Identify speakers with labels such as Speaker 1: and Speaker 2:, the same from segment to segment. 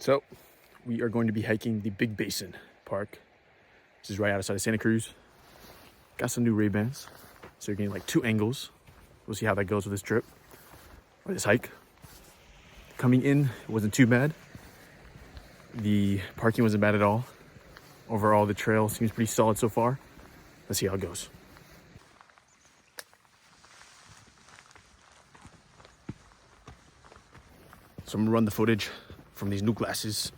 Speaker 1: So we are going to be hiking the Big Basin Park. This is right outside of Santa Cruz. Got some new Ray-Bans, so you're getting like two angles. We'll see how that goes with this trip or this hike. Coming in, it wasn't too bad. The parking wasn't bad at all. Overall, the trail seems pretty solid so far. Let's see how it goes. So I'm gonna run the footage from these new glasses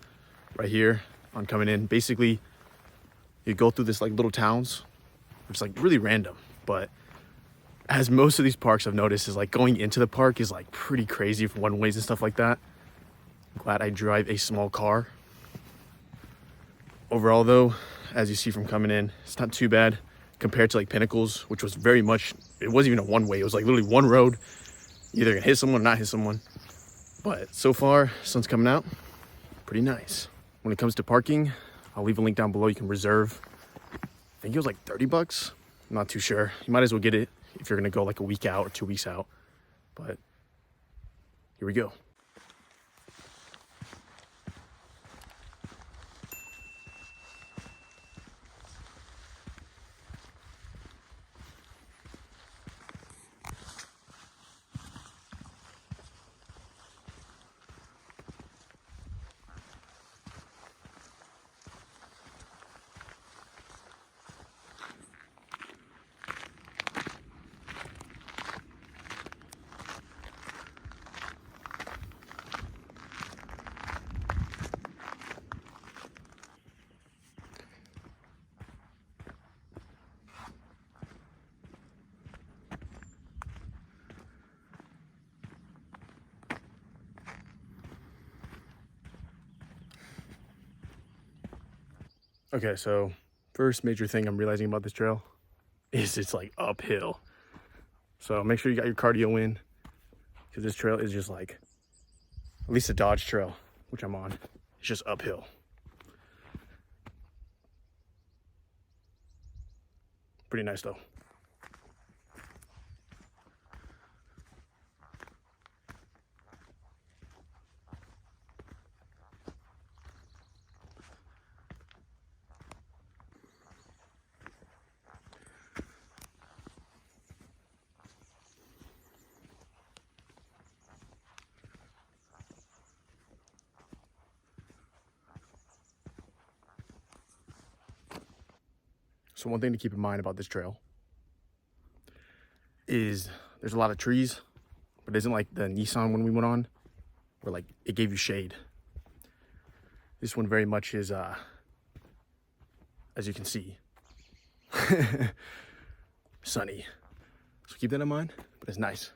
Speaker 1: right here on coming in. Basically, you go through this like little towns, which is like really random, but as most of these parks I've noticed is like going into the park is like pretty crazy for one ways and stuff like that. I'm glad I drive a small car. Overall though, as you see from coming in, it's not too bad compared to like Pinnacles, which was very much, it wasn't even a one way. It was like literally one road. You're either gonna hit someone or not hit someone. But so far, sun's coming out, pretty nice. When it comes to parking, I'll leave a link down below. You can reserve. I think it was like 30 bucks. I'm not too sure. You might as well get it if you're gonna go like a week out or 2 weeks out. But here we go. Okay, so first major thing I'm realizing about this trail is it's like uphill. So make sure you got your cardio in, because this trail is just like, at least the Dodge trail, which I'm on, it's just uphill. Pretty nice though. So one thing to keep in mind about this trail is there's a lot of trees, but it isn't like the Nissan when we went on, where like it gave you shade. This one very much is, as you can see, sunny. So keep that in mind, but it's nice.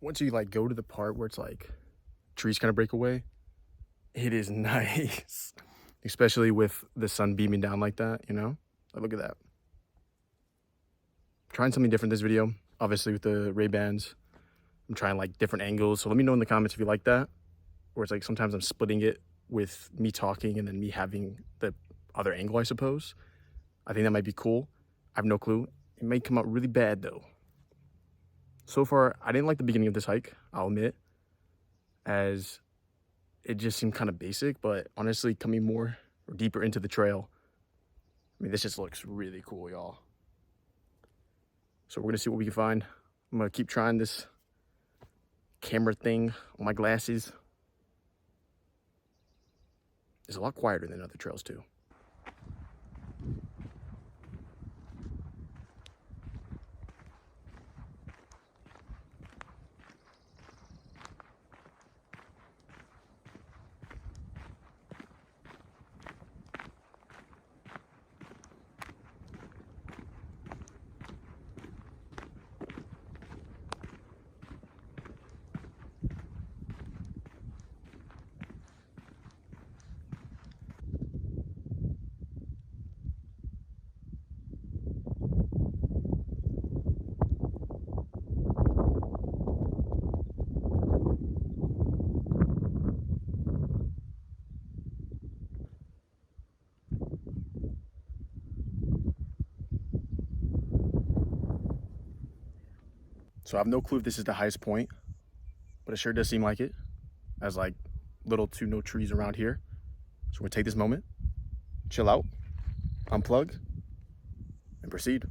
Speaker 1: Once you like go to the part where it's like trees kind of break away, it is nice. Especially with the sun beaming down like that, you know? Like, look at that. Trying something different this video, obviously with the Ray-Bans. I'm trying like different angles. So let me know in the comments if you like that. Or it's like sometimes I'm splitting it with me talking and then me having the other angle, I suppose. I think that might be cool. I have no clue. It may come out really bad though. So far, I didn't like the beginning of this hike, I'll admit, as it just seemed kind of basic, but honestly, coming more or deeper into the trail, I mean, this just looks really cool, y'all. So we're gonna see what we can find. I'm gonna keep trying this camera thing on my glasses. It's a lot quieter than other trails too. So I have no clue if this is the highest point, but it sure does seem like it. There's like little to no trees around here. So we're gonna take this moment, chill out, unplug, and proceed.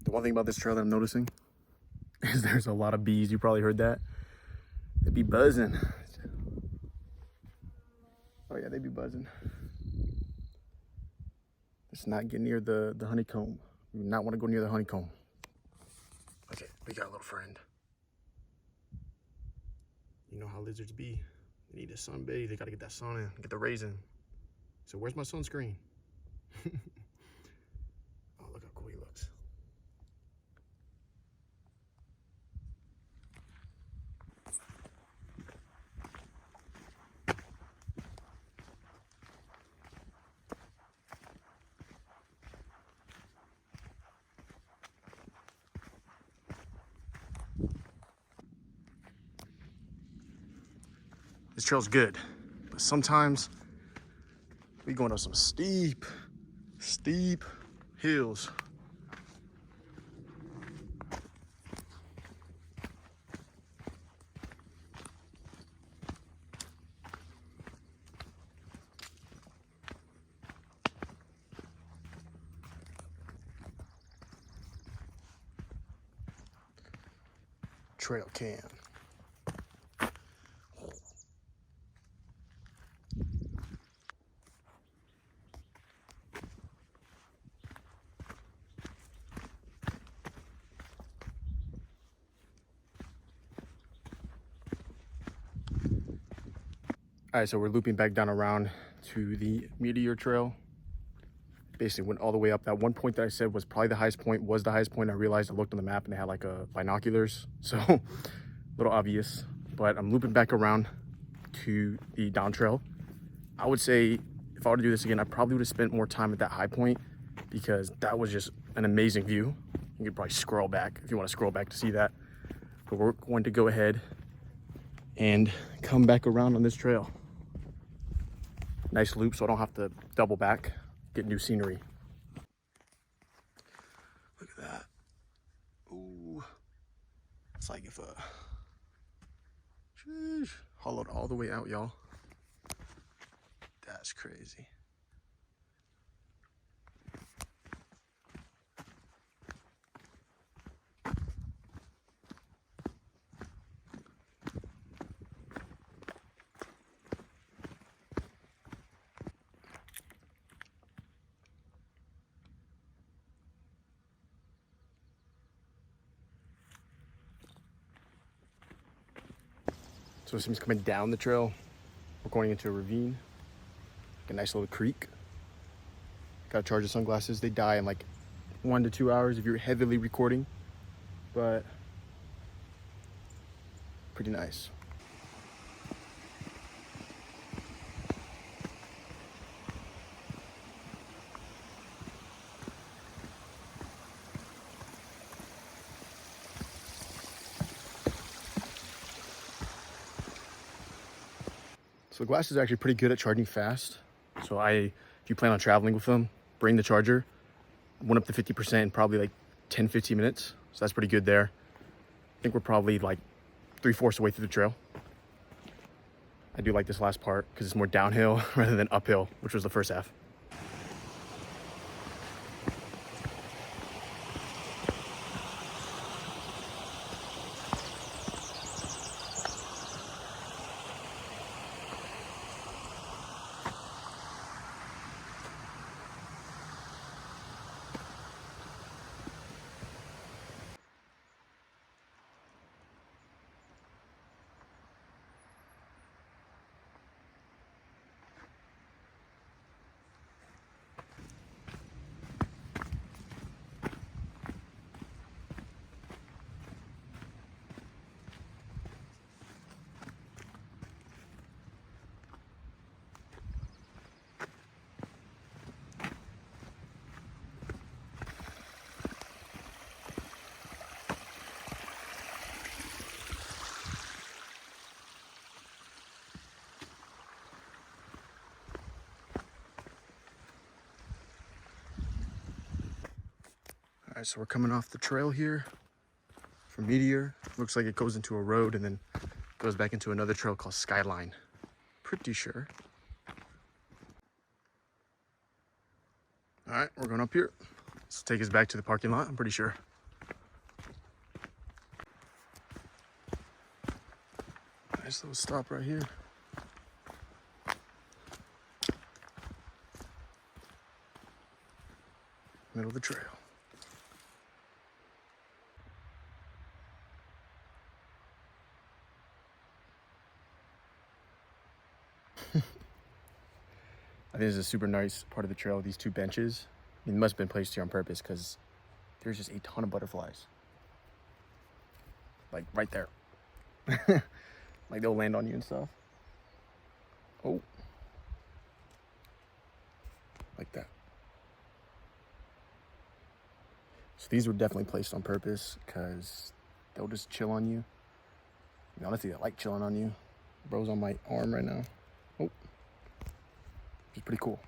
Speaker 1: The one thing about this trail that I'm noticing is there's a lot of bees. You probably heard that. They be buzzing. Oh yeah, they be buzzing. Let's not get near the honeycomb. We do not want to go near the honeycomb. Okay, we got a little friend. You know how lizards be. They need to sunbathe. They gotta get that sun in, get the rays in. So where's my sunscreen? Oh, look how cool he looks. This trail's good, but sometimes we going up some steep hills. Trail cam. All right, so we're looping back down around to the Meteor Trail. Basically went all the way up. That one point that I said was probably the highest point was the highest point. I realized I looked on the map and they had like binoculars, so a little obvious. But I'm looping back around to the down trail. I would say if I were to do this again, I probably would have spent more time at that high point because that was just an amazing view. You could probably scroll back if you want to scroll back to see that. But we're going to go ahead and come back around on this trail. Nice loop so I don't have to double back, get new scenery. Look at that. Ooh. It's like if hollowed all the way out, y'all. That's crazy. So it seems coming down the trail. We're going into a ravine, like a nice little creek. Gotta charge the sunglasses. They die in like 1 to 2 hours if you're heavily recording, but pretty nice. So the Glass is actually pretty good at charging fast. So if you plan on traveling with them, bring the charger. Went up to 50% in probably like 10, 15 minutes. So that's pretty good there. I think we're probably like 3/4 of the way through the trail. I do like this last part because it's more downhill rather than uphill, which was the first half. All right, so we're coming off the trail here from Meteor. Looks like it goes into a road and then goes back into another trail called Skyline. Pretty sure. All right, we're going up here. This will take us back to the parking lot, I'm pretty sure. Nice little stop right here. Middle of the trail. I think this is a super nice part of the trail, these two benches. I mean, it must have been placed here on purpose because there's just a ton of butterflies. Like right there. Like they'll land on you and stuff. Oh. Like that. So these were definitely placed on purpose because they'll just chill on you. I mean, honestly, they like chilling on you. Bro's on my arm right now. Oh. It's pretty cool.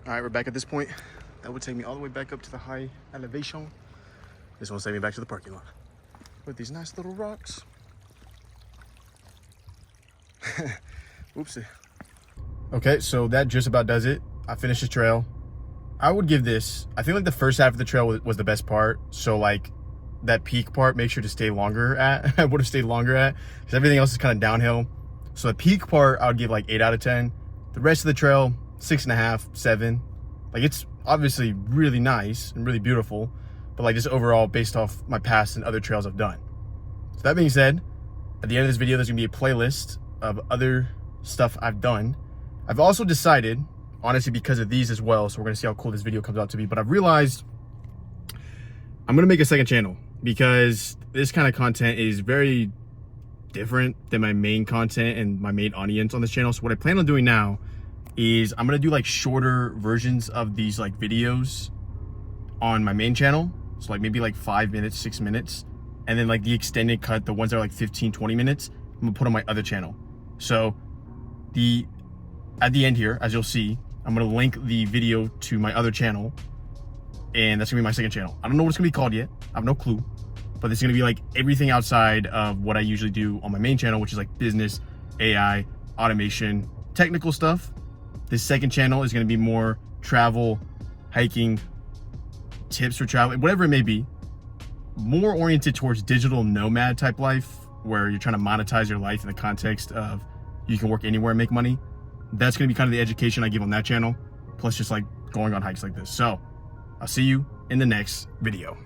Speaker 1: All right, we're back at this point. That would take me all the way back up to the high elevation. This one's taking me back to the parking lot with these nice little rocks. Oopsie. Okay, so that just about does it. I finished the trail. I would give this, I think like the first half of the trail was the best part. So like that peak part, make sure to stay longer at. I would have stayed longer at because everything else is kind of downhill. So the peak part, I would give like 8 out of 10. The rest of the trail, 6.5, 7. Like it's obviously really nice and really beautiful, but like just overall based off my past and other trails I've done. So that being said, at the end of this video, there's gonna be a playlist of other stuff I've done. I've also decided, honestly, because of these as well, so we're gonna see how cool this video comes out to be, but I've realized I'm gonna make a second channel because this kind of content is very different than my main content and my main audience on this channel. So what I plan on doing now is I'm gonna do like shorter versions of these like videos on my main channel. So like maybe like 5 minutes, 6 minutes. And then like the extended cut, the ones that are like 15, 20 minutes, I'm gonna put on my other channel. So at the end here, as you'll see, I'm gonna link the video to my other channel, and that's gonna be my second channel. I don't know what it's gonna be called yet. I have no clue, but it's gonna be like everything outside of what I usually do on my main channel, which is like business, AI, automation, technical stuff. This second channel is gonna be more travel, hiking, tips for travel, whatever it may be, more oriented towards digital nomad type life, where you're trying to monetize your life in the context of you can work anywhere and make money. That's gonna be kind of the education I give on that channel, plus just like going on hikes like this. So I'll see you in the next video.